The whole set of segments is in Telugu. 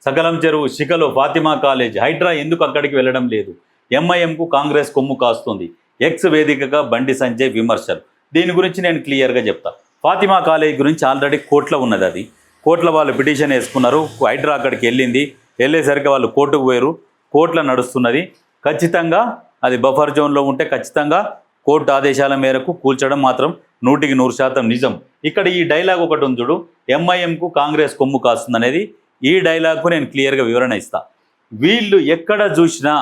సకలం చెరువు శిఖలో ఫాతిమా కాలేజ్ హైడ్రా ఎందుకు అక్కడికి వెళ్ళడం లేదు? ఎంఐఎంకు కాంగ్రెస్ కొమ్ము కాస్తుంది. ఎక్స్ వేదికగా బండి సంజయ్ విమర్శలు. దీని గురించి నేను క్లియర్గా చెప్తా. ఫాతిమా కాలేజ్ గురించి ఆల్రెడీ కోర్టులో ఉన్నది. అది కోర్టులో వాళ్ళు పిటిషన్ వేసుకున్నారు. హైడ్రా అక్కడికి వెళ్ళేసరికి వాళ్ళు కోర్టుకు పోయారు. కోర్టులో నడుస్తున్నది. ఖచ్చితంగా అది బఫర్ జోన్లో ఉంటే ఖచ్చితంగా కోర్టు ఆదేశాల మేరకు కూల్చడం మాత్రం 100% నిజం. ఇక్కడ ఈ డైలాగ్ ఒకటి ఉంది చూడు, ఎంఐఎంకు కాంగ్రెస్ కొమ్ము కాస్తుంది అనేది. ఈ డైలాగ్కు నేను క్లియర్గా వివరణ ఇస్తా. వీళ్ళు ఎక్కడ చూసినా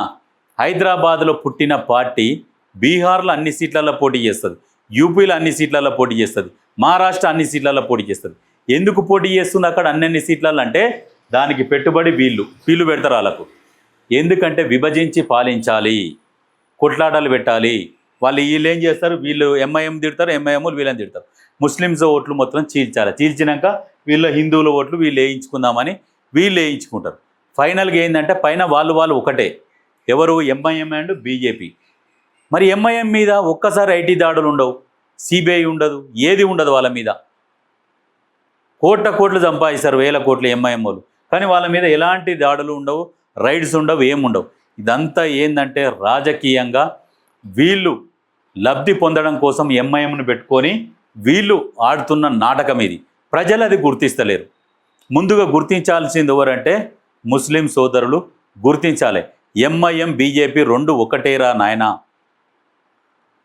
హైదరాబాద్లో పుట్టిన పార్టీ బీహార్లో అన్ని సీట్లలో పోటీ చేస్తుంది, యూపీలో అన్ని సీట్లలో పోటీ చేస్తుంది, మహారాష్ట్ర అన్ని సీట్లలో పోటీ చేస్తుంది. ఎందుకు పోటీ చేస్తుంది అక్కడ అన్ని సీట్లలో అంటే దానికి పెట్టుబడి వీళ్ళు పెడతారు వాళ్ళకు. ఎందుకంటే విభజించి పాలించాలి, కొట్లాటలు పెట్టాలి. వీళ్ళు ఏం చేస్తారు, వీళ్ళు ఎంఐఎం తిడతారు, ఎంఐఎంలు వీళ్ళని తిడతారు. ముస్లిమ్స్ ఓట్లు మొత్తం చీల్చాలి. చీల్చినాక వీళ్ళ హిందువుల ఓట్లు వీళ్ళు వేయించుకుందామని వీళ్ళు వేయించుకుంటారు. ఫైనల్గా ఏంటంటే పైన వాళ్ళు ఒకటే. ఎవరు? MIM and BJP. మరి ఎంఐఎం మీద ఒక్కసారి ఐటీ దాడులు ఉండవు, సిబిఐ ఉండదు, ఏది ఉండదు వాళ్ళ మీద. కోట్లు సంపాదిస్తారు, 1000 కోట్లు ఎంఐఎం వాళ్ళు. కానీ వాళ్ళ మీద ఎలాంటి దాడులు ఉండవు, రైడ్స్ ఉండవు, ఏముండవు. ఇదంతా ఏంటంటే రాజకీయంగా వీళ్ళు లబ్ధి పొందడం కోసం ఎంఐఎంను పెట్టుకొని వీళ్ళు ఆడుతున్న నాటకం ఇది. ప్రజలు అది గుర్తిస్తలేరు. ముందుగా గుర్తించాల్సింది ఎవరంటే ముస్లిం సోదరులు గుర్తించాలి. ఎంఐఎం బీజేపీ రెండు ఒకటేరా నాయనా.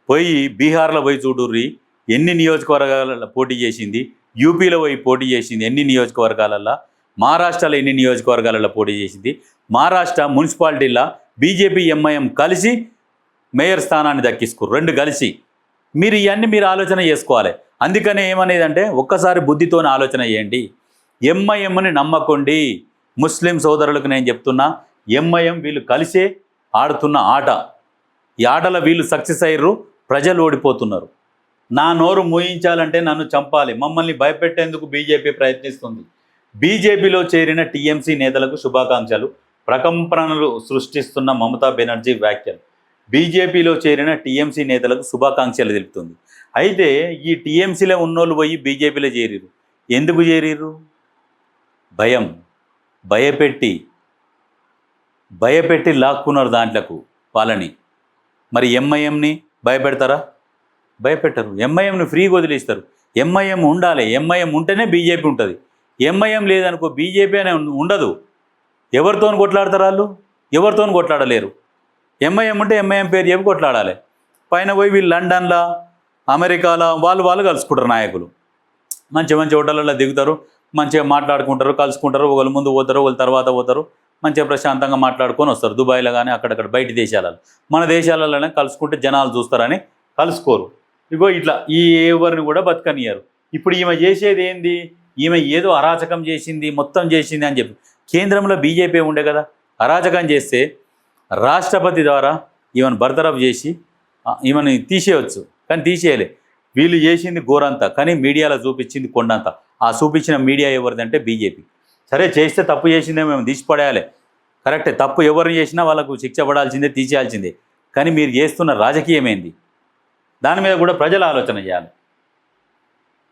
పోయి బీహార్లో పోయి చూడుర్రి ఎన్ని నియోజకవర్గాలలో పోటీ చేసింది, యూపీలో పోయి పోటీ చేసింది ఎన్ని నియోజకవర్గాలలో, మహారాష్ట్రలో ఎన్ని నియోజకవర్గాలలో పోటీ చేసింది. మహారాష్ట్ర మున్సిపాలిటీలో బీజేపీ ఎంఐఎం కలిసి మేయర్ స్థానాన్ని దక్కించుకోరు, రెండు కలిసి. ఇవన్నీ మీరు ఆలోచన చేసుకోవాలి. అందుకనే ఏమనేదంటే ఒక్కసారి బుద్ధితోనే ఆలోచన చేయండి. ఎంఐఎంని నమ్మకండి. ముస్లిం సోదరులకు నేను చెప్తున్నా, ఎంఐఎం వీళ్ళు కలిసే ఆడుతున్న ఆట. ఈ ఆటలో వీళ్ళు సక్సెస్ అయ్యారు, ప్రజలు ఓడిపోతున్నారు. నా నోరు మూయించాలంటే నన్ను చంపాలి, మమ్మల్ని భయపెట్టేందుకు బీజేపీ ప్రయత్నిస్తుంది. బీజేపీలో చేరిన టీఎంసీ నేతలకు శుభాకాంక్షలు. ప్రకంపనలు సృష్టిస్తున్న మమతా బెనర్జీ వ్యాఖ్యలు. బీజేపీలో చేరిన టీఎంసీ నేతలకు శుభాకాంక్షలు తెలుపుతుంది. అయితే ఈ టీఎంసీలో ఉన్నోళ్ళు పోయి బీజేపీలో చేరిరు. ఎందుకు చేరిరు? భయపెట్టి లాక్కున్నారు దాంట్లకు వాళ్ళని. మరి ఎంఐఎంని భయపెడతారా? భయపెట్టరు. ఎంఐఎంని ఫ్రీగా వదిలేస్తారు. ఎంఐఎం ఉండాలి. ఎంఐఎం ఉంటేనే బీజేపీ ఉంటుంది. ఎంఐఎం లేదనుకో బీజేపీ అనే ఉండదు. ఎవరితో కొట్లాడతారు వాళ్ళు? ఎవరితో కొట్లాడలేరు. ఎంఐఎం ఉంటే ఎంఐఎం పేరు చెప్పి కొట్లాడాలి. పైన పోయి వీళ్ళు లండన్లో, అమెరికాలో వాళ్ళు కలుసుకుంటారు. నాయకులు మంచి హోటళ్ళలో దిగుతారు, మంచిగా మాట్లాడుకుంటారు, కలుసుకుంటారు. ఒకళ్ళు ముందు పోతారు, ఒకళ్ళు తర్వాత పోతారు, మంచిగా ప్రశాంతంగా మాట్లాడుకొని వస్తారు. దుబాయ్లో కానీ అక్కడక్కడ బయట దేశాలలో. మన దేశాలలోనే కలుసుకుంటే జనాలు చూస్తారని కలుసుకోరు. ఇగో ఇట్లా ఎవరిని కూడా బతకనియరు. ఇప్పుడు ఈమె చేసేది ఏంది? ఈమె ఏదో అరాచకం చేసింది, మొత్తం చేసింది అని చెప్పి. కేంద్రంలో బీజేపీ ఉండే కదా, అరాచకం చేస్తే రాష్ట్రపతి ద్వారా ఈమెను బర్తరఫ్ చేసి ఈమెను తీసేయవచ్చు. కానీ తీసేయలే. వీళ్ళు చేసింది ఘోరంతా, కానీ మీడియాలో చూపించింది కొండంతా. ఆ చూపించిన మీడియా ఎవరిదంటే బీజేపీ. సరే చేస్తే తప్పు చేసిందే మేము తీసిపడేయాలి, కరెక్టే. తప్పు ఎవరిని చేసినా వాళ్ళకు శిక్ష పడాల్సిందే, తీసేయాల్సిందే. కానీ మీరు చేస్తున్న రాజకీయం ఏంది? దాని మీద కూడా ప్రజలు ఆలోచన చేయాలి.